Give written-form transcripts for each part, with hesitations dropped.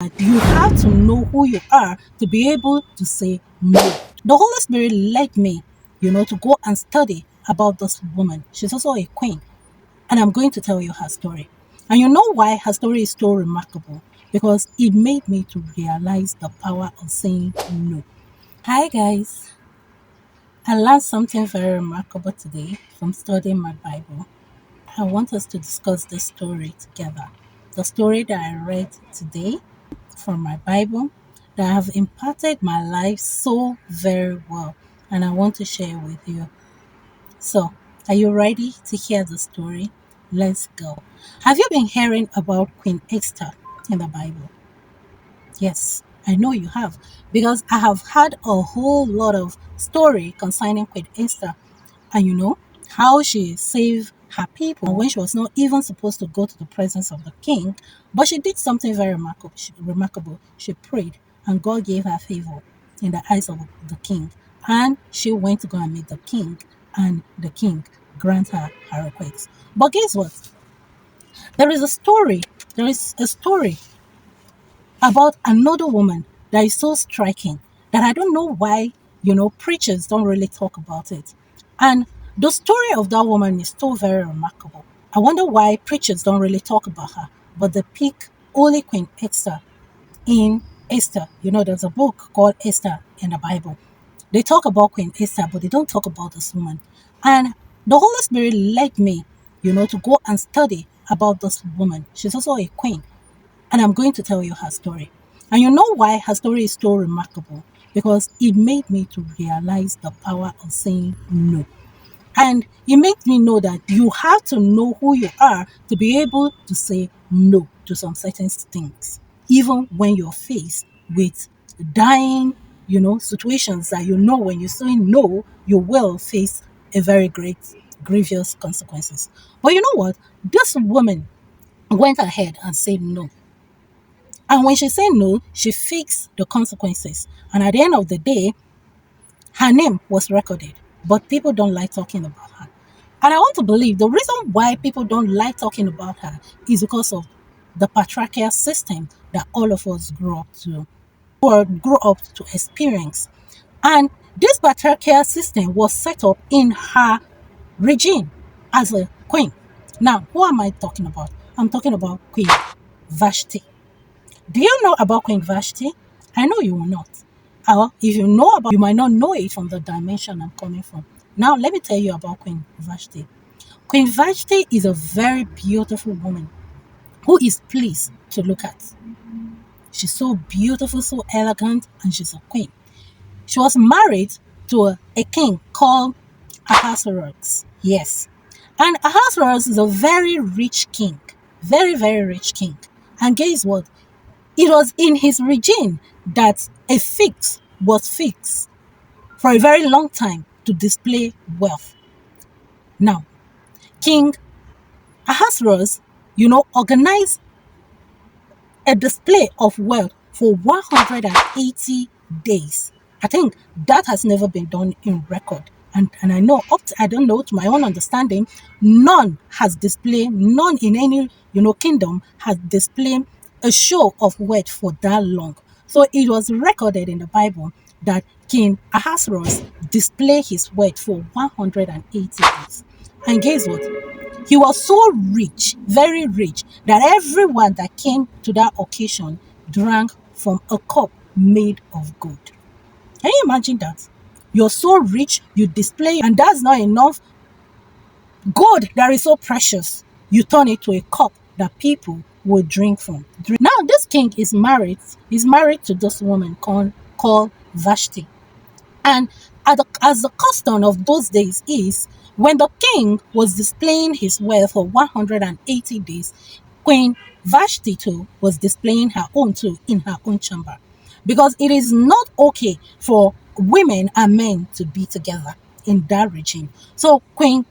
You have to know who you are to be able to say no. The Holy Spirit led me, to go and study about this woman. She's also a queen. And I'm going to tell you her story. And you know why her story is so remarkable? Because it made me to realize the power of saying no. Hi guys. I learned something very remarkable today from studying my Bible. I want us to discuss this story together. The story that I read today from my Bible that have impacted my life so very well, and I want to share with you. So, are you ready to hear the story? Let's go. Have you been hearing about Queen Esther in the Bible? Yes, I know you have, because I have had a whole lot of story concerning Queen Esther, and how she saved her people when she was not even supposed to go to the presence of the king, but she did something very remarkable. She prayed, and God gave her favor in the eyes of the king, and she went to go and meet the king, and the king granted her request. But guess what? There is a story. There is a story about another woman that is so striking that I don't know why, preachers don't really talk about it. And the story of that woman is so very remarkable. I wonder why preachers don't really talk about her, but they pick only Queen Esther in Esther. There's a book called Esther in the Bible. They talk about Queen Esther, but they don't talk about this woman. And the Holy Spirit led me, to go and study about this woman. She's also a queen, and I'm going to tell you her story. And you know why her story is so remarkable? Because it made me to realize the power of saying no. And it makes me know that you have to know who you are to be able to say no to some certain things. Even when you're faced with dying, situations that when you say no, you will face a very great, grievous consequences. But you know what? This woman went ahead and said no. And when she said no, she fixed the consequences. And at the end of the day, her name was recorded. But people don't like talking about her. And I want to believe the reason why people don't like talking about her is because of the patriarchal system that all of us grew up to or grew up to experience. And this patriarchal system was set up in her regime as a queen. Now, who am I talking about? I'm talking about Queen Vashti. Do you know about Queen Vashti? I know you will not. Or if you know about, you might not know it from the dimension I'm coming from. Now, let me tell you about Queen Vashti. Queen Vashti is a very beautiful woman who is pleased to look at. She's so beautiful, so elegant, and she's a queen. She was married to a king called Ahasuerus. Yes. And Ahasuerus is a very rich king. Very, very rich king. And guess what? It was in his regime that a fix was fixed for a very long time to display wealth. Now, King Ahasuerus, organized a display of wealth for 180 days. I think that has never been done in record. And I know, I don't know, to my own understanding, none in any, kingdom has displayed a show of wealth for that long. So it was recorded in the Bible that King Ahasuerus displayed his wealth for 180 days. And guess what? He was so rich, very rich, that everyone that came to that occasion drank from a cup made of gold. Can you imagine that? You're so rich, you display, and that's not enough. Gold that is so precious, you turn it to a cup that people will drink from. Now, this king is married. He's married to this woman called Vashti. And as the custom of those days is, when the king was displaying his wealth for 180 days, Queen Vashti too was displaying her own too in her own chamber. Because it is not okay for women and men to be together in that regime. So Queen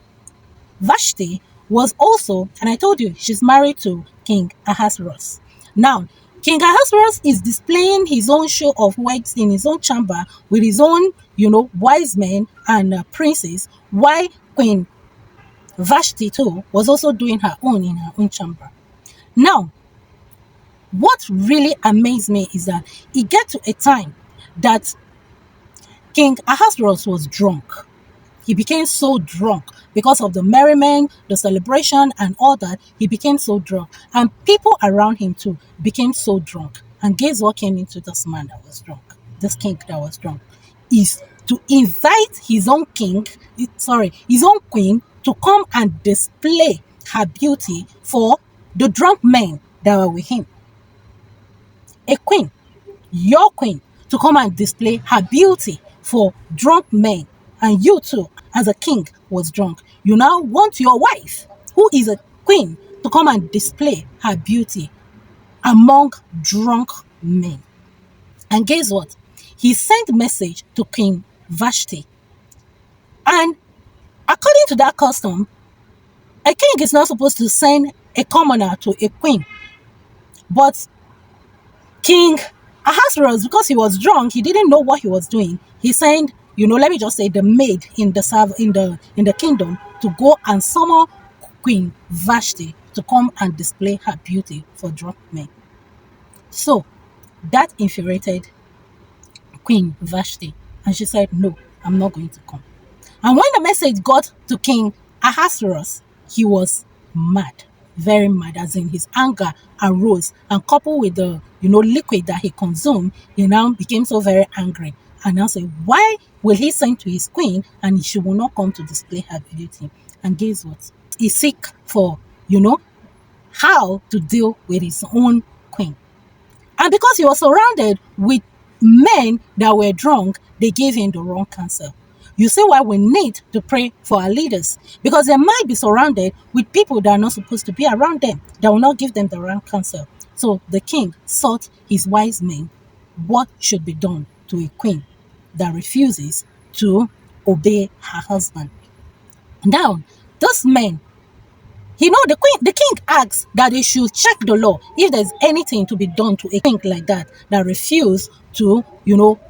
Vashti was also, and I told you, she's married to King Ahasuerus. Now, King Ahasuerus is displaying his own show of works in his own chamber with his own, wise men and princes, while Queen Vashti too was also doing her own in her own chamber. Now, what really amazed me is that it get to a time that King Ahasuerus was drunk. He became so drunk because of the merriment, the celebration, and all that. He became so drunk. And people around him too became so drunk. And guess what came into this man that was drunk? This king that was drunk is to invite his own his own queen to come and display her beauty for the drunk men that were with him. A queen, your queen, to come and display her beauty for drunk men. And you too, as a king, was drunk. You now want your wife, who is a queen, to come and display her beauty among drunk men. And guess what? He sent a message to King Vashti. And according to that custom, a king is not supposed to send a commoner to a queen. But King Ahasuerus, because he was drunk, he didn't know what he was doing. He sent, let me just say, the maid in the kingdom to go and summon Queen Vashti to come and display her beauty for drunk men. So that infuriated Queen Vashti, and she said, "No, I'm not going to come." And when the message got to King Ahasuerus, he was mad, very mad, as in his anger arose, and coupled with the liquid that he consumed, he now became so very angry, and now said, "Why will he send to his queen and she will not come to display her beauty?" And guess what? He seek for how to deal with his own queen. And because he was surrounded with men that were drunk, they gave him the wrong counsel. You see why we need to pray for our leaders, because they might be surrounded with people that are not supposed to be around them, that will not give them the wrong counsel. So the king sought his wise men what should be done to a queen that refuses to obey her husband. Now, those men, the king asks that they should check the law if there's anything to be done to a king like that refused to,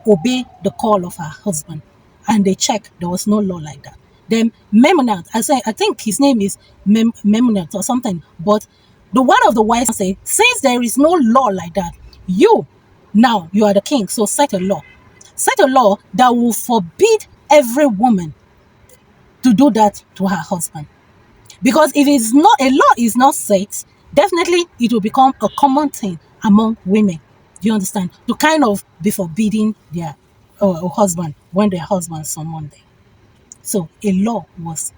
obey the call of her husband. And they checked, there was no law like that. Then Memunat, I think his name is Memunat or something, but the one of the wise say, since there is no law like that, you are the king, so set a law. Set a law that will forbid every woman to do that to her husband. Because if it's not a law is not set, definitely it will become a common thing among women. Do you understand? To kind of be forbidding their husband when their husband summon them. So a law was.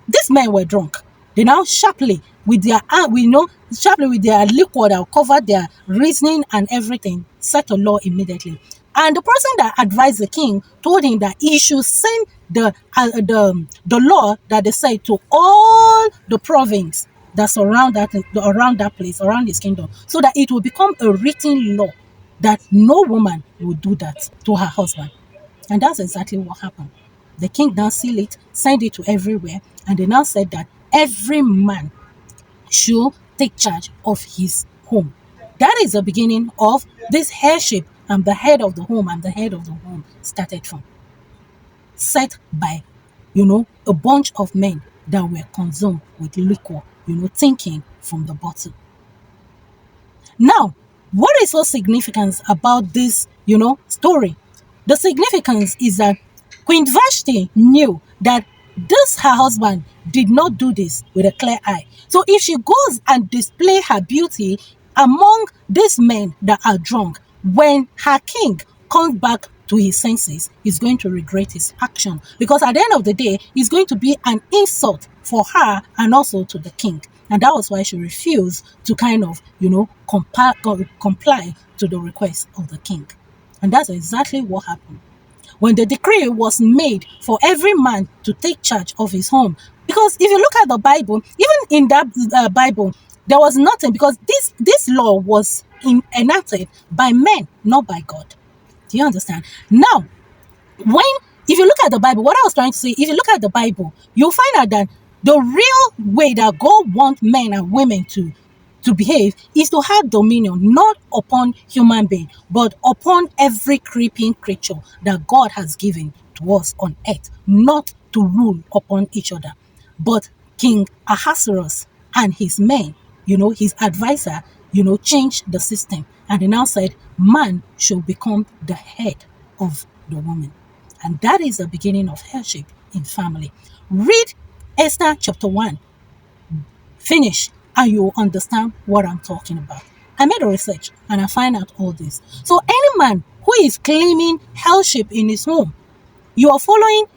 These men were drunk. They now sharply with their liquor that covered their reasoning and everything, set a law immediately. And the person that advised the king told him that he should send the law that they said to all the province that surround that place, around his kingdom, so that it will become a written law that no woman will do that to her husband. And that's exactly what happened. The king now sealed it, sent it to everywhere, and they now said that every man should take charge of his home. That is the beginning of this headship, and the head of the home and the head of the home started from. Set by, a bunch of men that were consumed with liquor, thinking from the bottle. Now, what is so significant about this, story? The significance is that Queen Vashti knew that her husband did not do this with a clear eye. So if she goes and display her beauty among these men that are drunk, when her king comes back to his senses, he's going to regret his action. Because at the end of the day, it's going to be an insult for her and also to the king. And that was why she refused to kind of, comply to the request of the king. And that's exactly what happened. When the decree was made for every man to take charge of his home. Because if you look at the Bible, even in that Bible, there was nothing, because this law was enacted by men, not by God. Do you understand? Now, if you look at the Bible, what I was trying to say, if you look at the Bible, you'll find out that the real way that God wants men and women to behave is to have dominion, not upon human being, but upon every creeping creature that God has given to us on earth, not to rule upon each other. But King Ahasuerus and his men, his advisor, change the system. And they now said man should become the head of the woman. And that is the beginning of headship in family. Read Esther chapter 1, finish, and you'll understand what I'm talking about. I made a research and I find out all this. So any man who is claiming hellship in his home, you're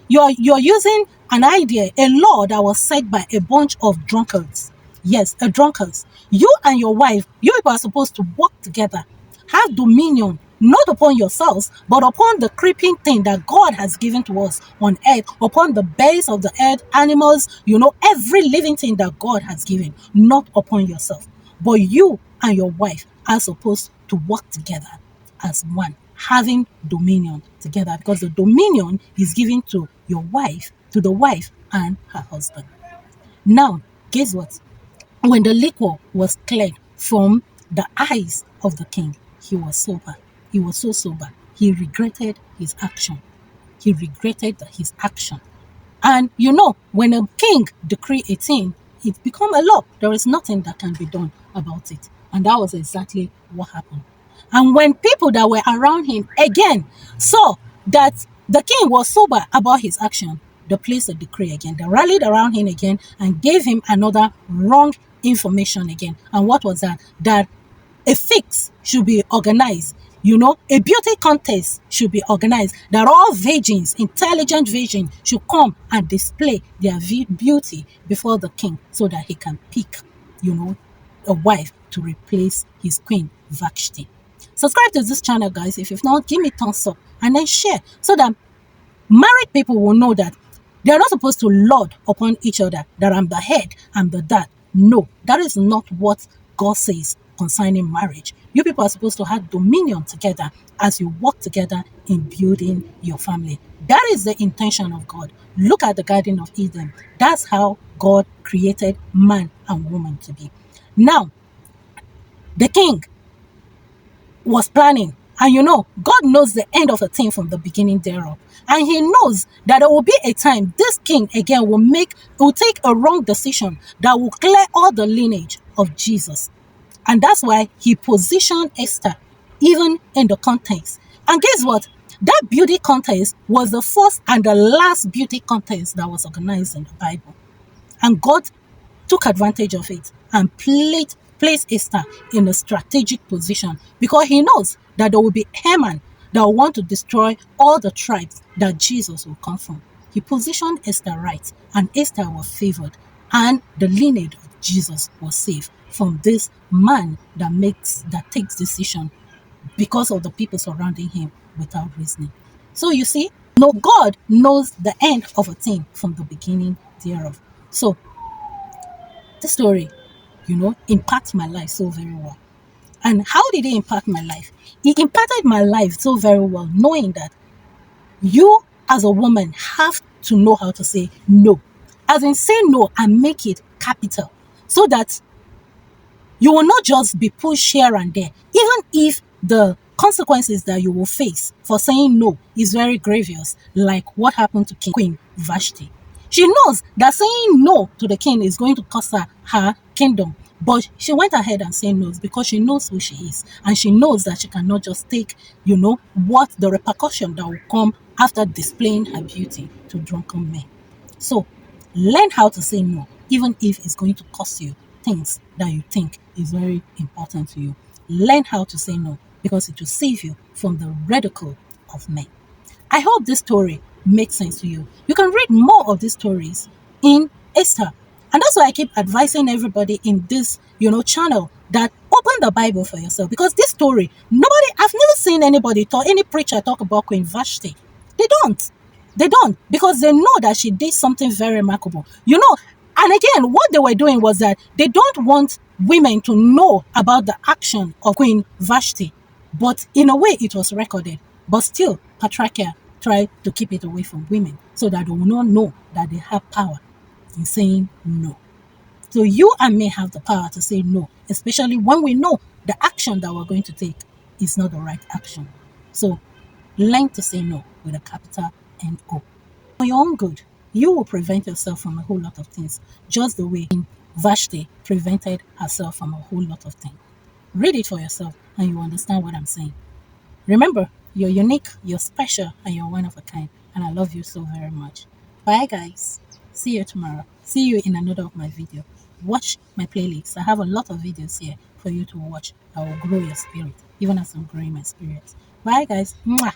using an idea, a law that was set by a bunch of drunkards. Yes, a drunkards. You and your wife, you people are supposed to work together, have dominion, not upon yourselves, but upon the creeping thing that God has given to us on earth, upon the base of the earth, animals, every living thing that God has given, not upon yourself. But you and your wife are supposed to work together as one, having dominion together, because the dominion is given to your wife, to the wife and her husband. Now, guess what? When the liquor was cleared from the eyes of the king, he was sober. He was so sober. He regretted his action. He regretted his action. And when a king decree a thing, it become a law. There is nothing that can be done about it. And that was exactly what happened. And when people that were around him again saw that the king was sober about his action, they placed a decree again. They rallied around him again and gave him another wrong information again. And what was that? That a fix should be organized. A beauty contest should be organized. That all virgins, intelligent virgins, should come and display their beauty before the king so that he can pick, a wife to replace his queen, Vashti. Subscribe to this channel, guys. If you've not, give me thumbs up and then share so that married people will know that they are not supposed to lord upon each other, that I'm the head, I'm the dad. No, that is not what God says concerning marriage. You people are supposed to have dominion together as you work together in building your family. That is the intention of God. Look at the Garden of Eden. That's how God created man and woman to be. Now, the king was planning. And God knows the end of a thing from the beginning thereof. And he knows that there will be a time this king again will take a wrong decision that will clear all the lineage of Jesus. And that's why he positioned Esther even in the context. And guess what? That beauty contest was the first and the last beauty contest that was organized in the Bible. And God took advantage of it and placed Esther in a strategic position, because he knows that there will be Haman that will want to destroy all the tribes that Jesus will come from. He positioned Esther right, and Esther was favored, and the lineage of Jesus was saved from this man that takes decision because of the people surrounding him without reasoning. So you see, no, God knows the end of a thing from the beginning thereof. So this story, impacts my life so very well. And how did it impact my life? It impacted my life so very well, knowing that you as a woman have to know how to say no. As in, say no and make it capital, so that you will not just be pushed here and there, even if the consequences that you will face for saying no is very grievous, like what happened to Queen Vashti. She knows that saying no to the king is going to cost her kingdom, but she went ahead and said no because she knows who she is, and she knows that she cannot just take, what the repercussion that will come after displaying her beauty to drunken men. So learn how to say no, even if it's going to cost you things that you think is very important to you. Learn how to say no, because it will save you from the ridicule of men. I hope this story makes sense to you. You can read more of these stories in Esther. And that's why I keep advising everybody in this, channel, that open the Bible for yourself. Because this story, I've never seen anybody any preacher talk about Queen Vashti. They don't. They don't, because they know that she did something very remarkable. And again, what they were doing was that they don't want women to know about the action of Queen Vashti. But in a way, it was recorded. But still, patriarchy tried to keep it away from women so that they will not know that they have power in saying no. So you and me have the power to say no, especially when we know the action that we're going to take is not the right action. So learn to say no with a capital N-O. For your own good, you will prevent yourself from a whole lot of things, just the way Vashti prevented herself from a whole lot of things. Read it for yourself and you understand what I'm saying. Remember, you're unique, you're special, and you're one of a kind. And I love you so very much. Bye, guys. See you tomorrow. See you in another of my video. Watch my playlist. I have a lot of videos here for you to watch that will grow your spirit, even as I'm growing my spirit. Bye, guys. Mwah.